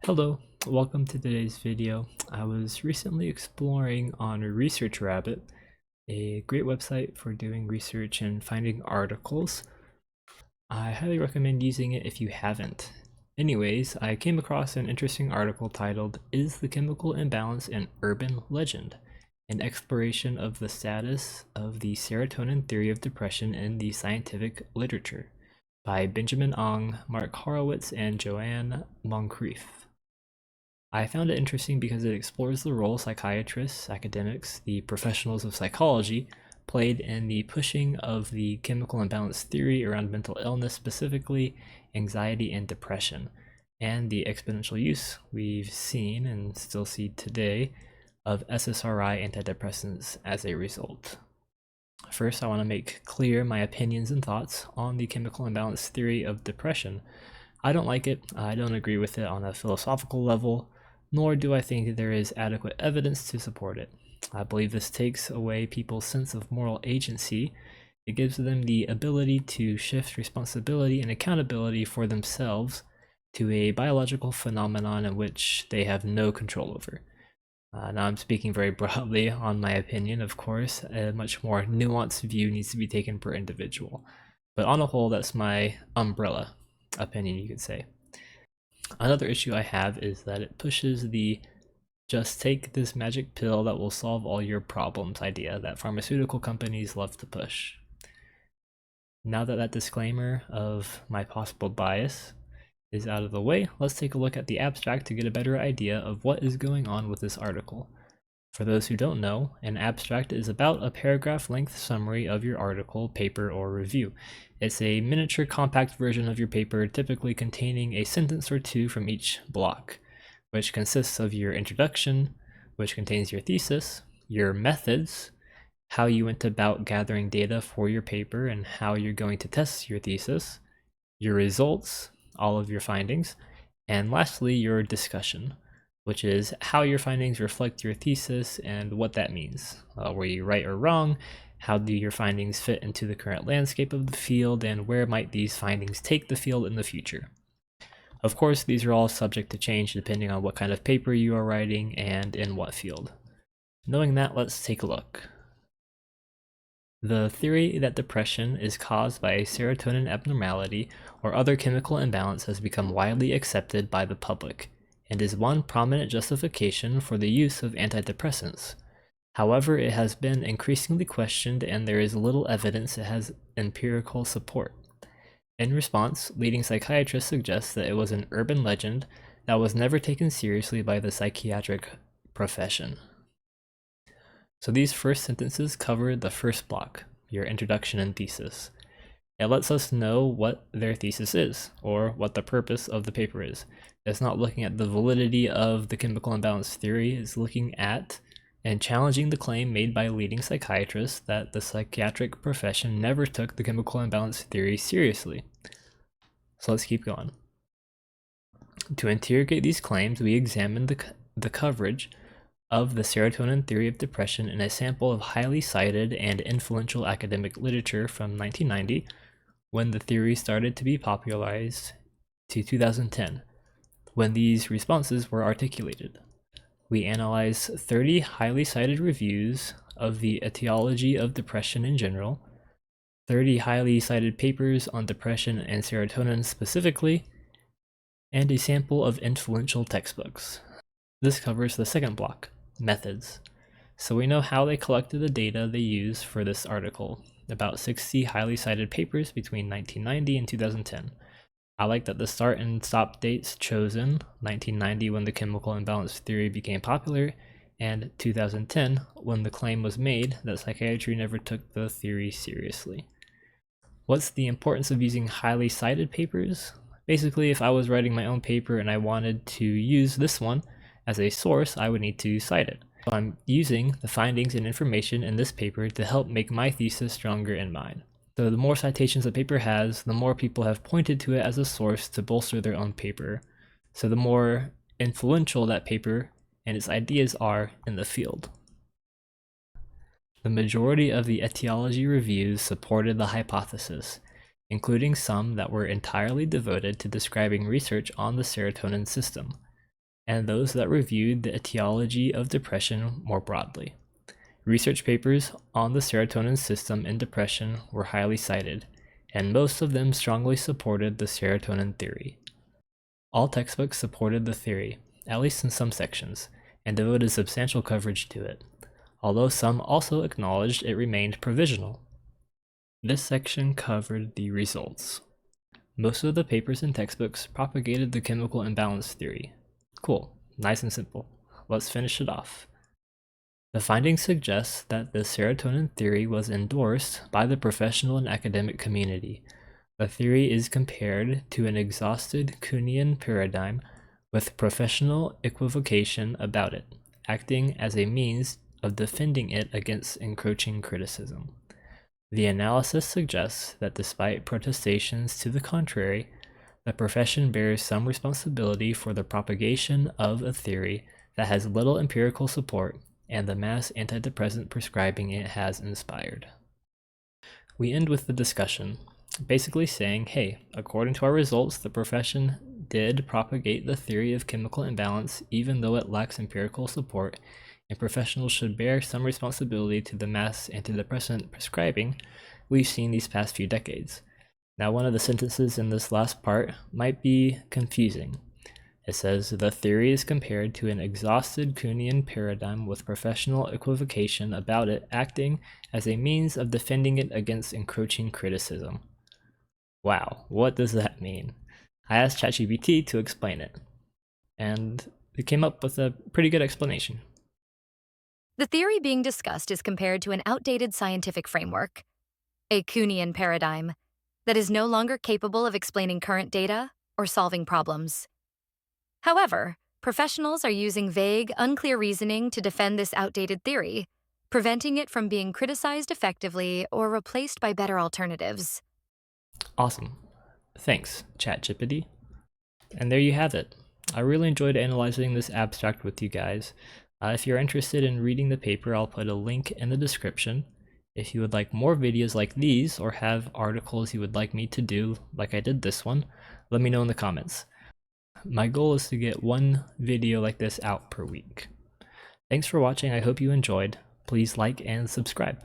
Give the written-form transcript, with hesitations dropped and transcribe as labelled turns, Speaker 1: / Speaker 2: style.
Speaker 1: Hello, welcome to today's video. I was recently exploring on Research Rabbit, a great website for doing research and finding articles. I highly recommend using it if you haven't. Anyways, I came across an interesting article titled, "Is the Chemical Imbalance an Urban Legend? An exploration of the status of the serotonin theory of depression in the scientific literature," by Benjamin Ong, Mark Horowitz, and Joanne Moncrief. I found it interesting because it explores the role psychiatrists, academics, the professionals of psychology played in the pushing of the chemical imbalance theory around mental illness, specifically anxiety and depression, and the exponential use we've seen and still see today of SSRI antidepressants as a result. First, I want to make clear my opinions and thoughts on the chemical imbalance theory of depression. I don't like it. I don't agree with it on a philosophical level, nor do I think there is adequate evidence to support it. I believe this takes away people's sense of moral agency. It gives them the ability to shift responsibility and accountability for themselves to a biological phenomenon in which they have no control over. Now I'm speaking very broadly on my opinion, of course. A much more nuanced view needs to be taken per individual. But on a whole, that's my umbrella opinion, you could say. Another issue I have is that it pushes the "just take this magic pill that will solve all your problems" idea that pharmaceutical companies love to push. Now that that disclaimer of my possible bias is out of the way, let's take a look at the abstract to get a better idea of what is going on with this article. For those who don't know, an abstract is about a paragraph-length summary of your article, paper, or review. It's a miniature compact version of your paper, typically containing a sentence or two from each block, which consists of your introduction, which contains your thesis, your methods, how you went about gathering data for your paper and how you're going to test your thesis, your results, all of your findings, and lastly, your discussion, which is how your findings reflect your thesis and what that means. Were you right or wrong? How do your findings fit into the current landscape of the field, and where might these findings take the field in the future? Of course, these are all subject to change depending on what kind of paper you are writing and in what field. Knowing that, let's take a look. The theory that depression is caused by a serotonin abnormality or other chemical imbalance has become widely accepted by the public, and is one prominent justification for the use of antidepressants. However, it has been increasingly questioned, and there is little evidence it has empirical support. In response, leading psychiatrists suggest that it was an urban legend that was never taken seriously by the psychiatric profession. So these first sentences cover the first block, your introduction and thesis. It lets us know what their thesis is, or what the purpose of the paper is. It's not looking at the validity of the chemical imbalance theory, it's looking at and challenging the claim made by leading psychiatrists that the psychiatric profession never took the chemical imbalance theory seriously. So let's keep going. To interrogate these claims, we examined the coverage of the serotonin theory of depression in a sample of highly cited and influential academic literature from 1990, when the theory started to be popularized, to 2010, when these responses were articulated. We analyzed 30 highly cited reviews of the etiology of depression in general, 30 highly cited papers on depression and serotonin specifically, and a sample of influential textbooks. This covers the second block, methods. So we know how they collected the data they used for this article, about 60 highly cited papers between 1990 and 2010. I like that the start and stop dates chosen, 1990 when the chemical imbalance theory became popular, and 2010 when the claim was made that psychiatry never took the theory seriously. What's the importance of using highly cited papers? Basically, if I was writing my own paper and I wanted to use this one as a source, I would need to cite it. So I'm using the findings and information in this paper to help make my thesis stronger in mine. So the more citations a paper has, the more people have pointed to it as a source to bolster their own paper. So the more influential that paper and its ideas are in the field. The majority of the etiology reviews supported the hypothesis, including some that were entirely devoted to describing research on the serotonin system. and those that reviewed the etiology of depression more broadly. Research papers on the serotonin system in depression were highly cited, and most of them strongly supported the serotonin theory. All textbooks supported the theory, at least in some sections, and devoted substantial coverage to it, although some also acknowledged it remained provisional. This section covered the results. Most of the papers and textbooks propagated the chemical imbalance theory. Cool, nice and simple. Let's finish it off. The findings suggest that the serotonin theory was endorsed by the professional and academic community. The theory is compared to an exhausted Kuhnian paradigm with professional equivocation about it, acting as a means of defending it against encroaching criticism. The analysis suggests that despite protestations to the contrary, the profession bears some responsibility for the propagation of a theory that has little empirical support and the mass antidepressant prescribing it has inspired. We end with the discussion, basically saying, hey, according to our results, the profession did propagate the theory of chemical imbalance even though it lacks empirical support, and professionals should bear some responsibility to the mass antidepressant prescribing we've seen these past few decades. Now, one of the sentences in this last part might be confusing. It says, the theory is compared to an exhausted Kuhnian paradigm with professional equivocation about it acting as a means of defending it against encroaching criticism. Wow, what does that mean? I asked ChatGPT to explain it, and it came up with a pretty good explanation.
Speaker 2: The theory being discussed is compared to an outdated scientific framework, a Kuhnian paradigm, that is no longer capable of explaining current data or solving problems. However, professionals are using vague, unclear reasoning to defend this outdated theory, preventing it from being criticized effectively or replaced by better alternatives.
Speaker 1: Awesome. Thanks, ChatGPT. And there you have it. I really enjoyed analyzing this abstract with you guys. If you're interested in reading the paper, I'll put a link in the description. If you would like more videos like these or have articles you would like me to do, like I did this one, let me know in the comments. My goal is to get one video like this out per week. Thanks for watching. I hope you enjoyed. Please like and subscribe.